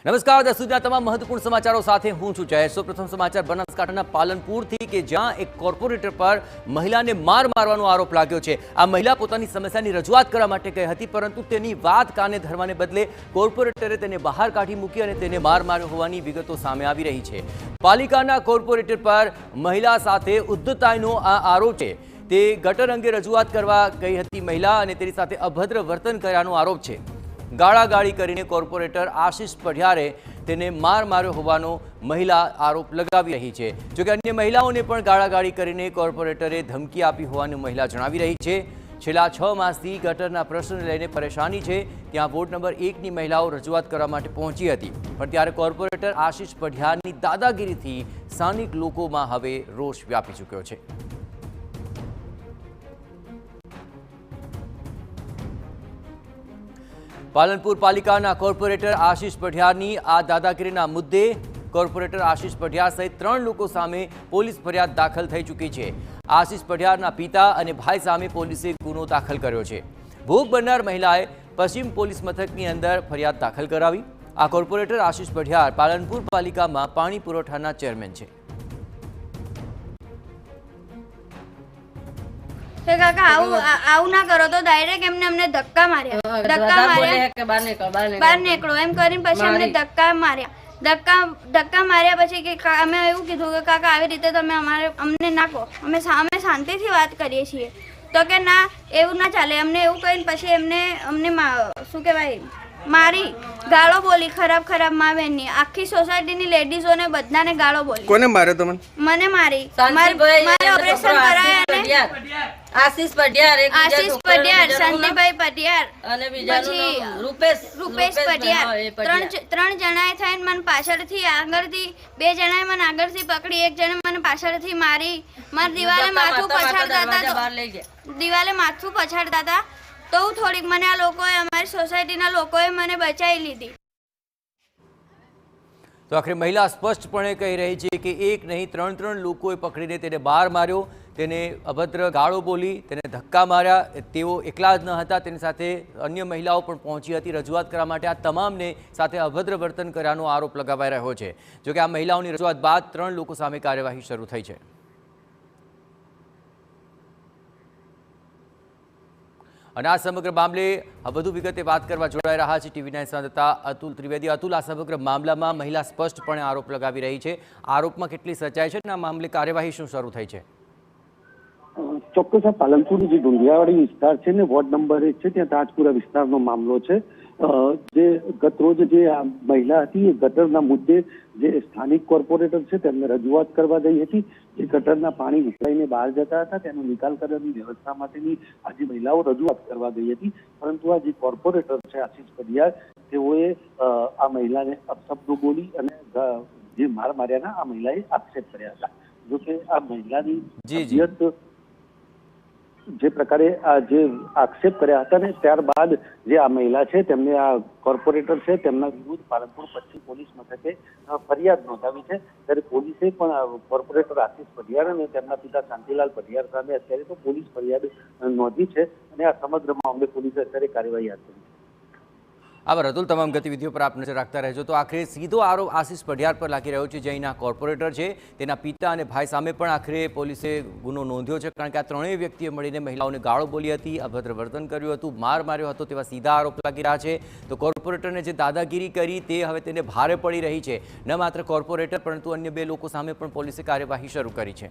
નમસ્કાર દસુદના તમામ મહત્વપૂર્ણ સમાચારો સાથે હું છું જયેશ। સૌપ્રથમ સમાચાર બનાસકાંઠાના પાલનપુરથી કે જ્યાં એક કોર્પોરેટર પર મહિલાને મારવાનો આરોપ લાગ્યો છે। આ મહિલા પોતાની સમસ્યાની રજૂઆત કરવા માટે ગઈ હતી, પરંતુ તેની વાત કાને ધરવાને બદલે કોર્પોરેટરે તેને બહાર કાઢી મૂકી અને તેને માર્યો હોવાની વિગતો સામે આવી રહી છે। પાલિકાના કોર્પોરેટર પર મહિલા સાથે ઉદ્ધતાઈનો આ આરોપ છે। તે ગટર અંગે રજૂઆત કરવા ગઈ હતી મહિલા અને તેની સાથે અભદ્ર વર્તન કર્યાનો આરોપ છે। ગાળાગાળી કરીને કોર્પોરેટર આશિષ પઢિયારે તેને માર્યો હોવાનો મહિલા આરોપ લગાવી રહી છે। જો કે અન્ય મહિલાઓને પણ ગાળાગાળી કરીને કોર્પોરેટરે ધમકી આપી હોવાનું મહિલા જણાવી રહી છે। છેલ્લા 6 માસથી ગટરના પ્રશ્નને લઈને પરેશાની છે। ત્યાં વોર્ડ નંબર 1ની મહિલાઓ રજૂઆત કરવા માટે પહોંચી હતી, પણ ત્યારે કોર્પોરેટર આશિષ પઢિયારની દાદાગીરીથી સ્થાનિક લોકોમાં હવે રોષ વ્યાપી ચૂક્યો છે। પાલનપુર પાલિકાના કોર્પોરેટર આશિષ પઢિયારની આ દાદાગીરીના મુદ્દે કોર્પોરેટર આશિષ પઢિયાર સહિત 3 લોકો સામે પોલીસ ફરિયાદ દાખલ થઈ ચૂકી છે। આશિષ પઢિયારના પિતા અને ભાઈ સામે પોલીસે ગુનો દાખલ કર્યો છે। ભોગ બનનાર મહિલાએ પશ્ચિમ પોલીસ મથકની અંદર ફરિયાદ દાખલ કરાવી। આ કોર્પોરેટર આશિષ પઢિયાર પાલનપુર પાલિકામાં પાણી પુરવઠાના ચેરમેન છે। કાકા આવું ના કરો તો ડાયરેક્ટ અમને ધક્કા માર્યા બહાર નીકળો એમ કરીને પછી અમને ધક્કા માર્યા પછી કે અમે એવું કીધું કે કાકા આવી રીતે તમે અમને નાખો, અમે શાંતિથી વાત કરીએ છીએ। તો કે ના એવું ના ચાલે, અમને એવું કહીને પછી અમને શું કહેવાય મારી ગાળો બોલી, ખરાબ મા બહેનની આખી સોસાયટીની લેડીઝોને બધાને ગાળો બોલી। કોને માર્યો તમને? મને મારી, મારે ઓપરેશન કરાયા અને આશિષ પઢિયાર, શાંતિભાઈ પઢિયાર અને બીજાનું રૂપેશ પઢિયાર, ત્રણ જણાએ થઈને મને પાછળથી આગળથી, 2 જણાએ મને આગળથી પકડી, 1 જણે મને પાછળથી મારી, મારા દિવાલે માથું પછાડતા હતા તો થોડીક મને આ લોકોએ, અમારી સોસાયટીના લોકોએ મને બચાવી લીધી। તો આખરે મહિલા સ્પષ્ટપણે કહી રહી છે કે એક નહીં 3 લોકોએ પકડીને તેને બહાર માર્યો, તેને અભદ્ર ગાળો બોલી, તેને ધક્કા માર્યા। તેઓ એકલા જ ન હતા, તેની સાથે અન્ય મહિલાઓ પણ પહોંચી હતી રજૂઆત કરવા માટે। આ તમામને સાથે અભદ્ર વર્તન કર્યાનો આરોપ લગાવાઈ રહ્યો છે। જોકે આ મહિલાઓની રજૂઆત બાદ 3 લોકો સામે કાર્યવાહી શરૂ થઈ છે। અને આ સમગ્ર મામલે વધુ વિગતે વાત કરવા જોડાઈ રહ્યા છે ટીવી9 સંવાદદાતા અતુલ ત્રિવેદી। અતુલ, આ સમગ્ર મામલામાં મહિલા સ્પષ્ટપણે આરોપ લગાવી રહી છે, આરોપમાં કેટલી સચ્ચાઈ છે અને આ મામલે કાર્યવાહી શું શરૂ થઈ છે? ચોક્કસ આ પાલનપુરની જે ડુંગિયાવાડી વિસ્તાર છે ને, વોર્ડ નંબર 1 છે, ત્યાં તાજપુરા વિસ્તારનો મામલો છે। જે ગત રોજ જે આ મહિલા હતી એ ગટરના મુદ્દે જે સ્થાનિક કોર્પોરેટર છે તેમને રજૂઆત કરવા ગઈ હતી। જે ગટરના પાણી ઉકળાઈને બહાર જતા હતા તેનો નિકાલ કરવાની વ્યવસ્થા માટેની આજે મહિલાઓ રજૂઆત કરવા ગઈ હતી, પરંતુ આ જે કોર્પોરેટર છે આશિષ પઢિયાર, તેઓએ આ મહિલાને અપશબ્દો બોલી અને જે માર્યાના આ મહિલાએ આક્ષેપ કર્યા હતા। જોકે આ મહિલાની જે પ્રકારે આ જે આક્ષેપ કર્યા હતા ને, ત્યારબાદ જે આ મહિલા છે તેમને આ કોર્પોરેટર છે તેમના વિરુદ્ધ પાલનપુર પશ્ચિમ પોલીસ મથકે ફરિયાદ નોંધાવી છે। ત્યારે પોલીસે પણ કોર્પોરેટર આશિષ પઢિયાર અને તેમના પિતા શાંતિલાલ પઢિયાર સામે અત્યારે તો પોલીસ ફરિયાદ નોંધી છે અને આ સમગ્ર મામલે પોલીસે અત્યારે કાર્યવાહી હાથ ધરી છે। આભાર અતુલ, તમામ ગતિવિધિઓ પર આપ નજર રાખતા રહેજો। તો આખરે સીધો આરોપ આશિષ પઢિયાર પર લાગી રહ્યો છે, જે અહીંના કોર્પોરેટર છે તેના પિતા અને ભાઈ સામે પણ આખરે પોલીસે ગુનો નોંધ્યો છે, કારણ કે આ 3 વ્યક્તિએ મળીને મહિલાઓને ગાળો બોલી હતી, અભદ્ર વર્તન કર્યું હતું, માર્યો હતો તેવા સીધા આરોપ લાગી રહ્યા છે। તો કોર્પોરેટરને જે દાદાગીરી કરી તે હવે તેને ભારે પડી રહી છે। ન માત્ર કોર્પોરેટર પરંતુ અન્ય 2 લોકો સામે પણ પોલીસે કાર્યવાહી શરૂ કરી છે।